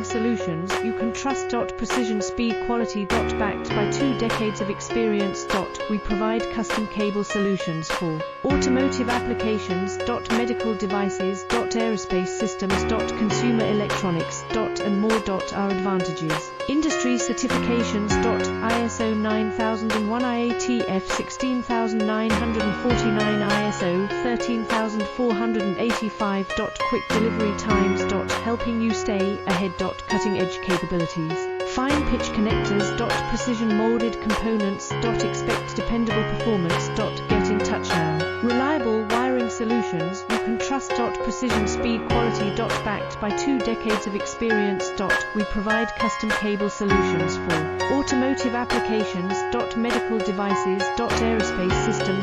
wiring solutions you can trust. Precision, speed, quality. Backed by 2 decades of experience. We provide custom cable solutions for automotive applications. Medical devices. Aerospace systems. Consumer electronics. And more. Our advantages: industry certifications. ISO 9001, IATF 16949, ISO 13485. Quick delivery times. Helping you stay ahead. Cutting edge capabilities. Fine pitch connectors. Precision molded components. Expect dependable performance. Get in touch now. Reliable wiring solutions you can trust. Precision, speed, quality. Backed by 2 decades of experience. We provide custom cable solutions for automotive applications. Medical devices. Aerospace systems.